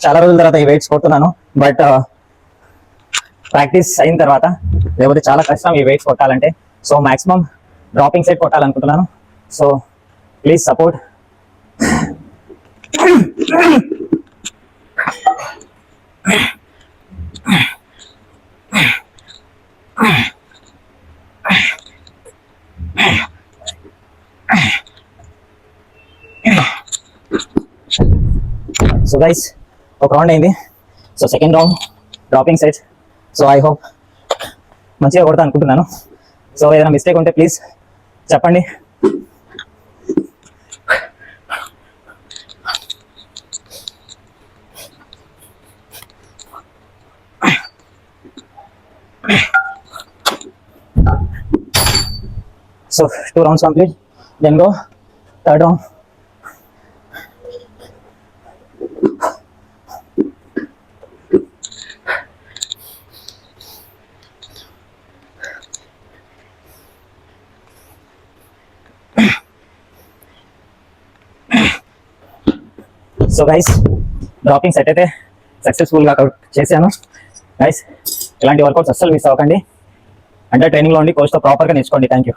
చాలా రోజుల తర్వాత ఈ వెయిట్స్ కొడుతున్నాను. బట్ ప్రాక్టీస్ అయిన తర్వాత లేకపోతే చాలా కష్టం ఈ వెయిట్స్ కొట్టాలంటే. సో మాక్సిమం డ్రాపింగ్ సెట్ కొట్టాలనుకుంటున్నాను. So please support. So guys, ఒక రౌండ్ అయింది. So second round dropping set. So I hope మంచిగా కొడతా అనుకుంటున్నాను. సో ఏదైనా మిస్టేక్ ఉంటే ప్లీజ్ చెప్పండి. So 2 rounds complete, then go third round. So guys, dropping set అయితే సక్సెస్ఫుల్గా చేశాను. గైస్, ఇలాంటి వర్కౌట్స్ అస్సలు మిస్ అవ్వకండి. అంటే ట్రైనింగ్లో ఉండి కోచ్తో ప్రాపర్గా నేర్చుకోండి. Thank you.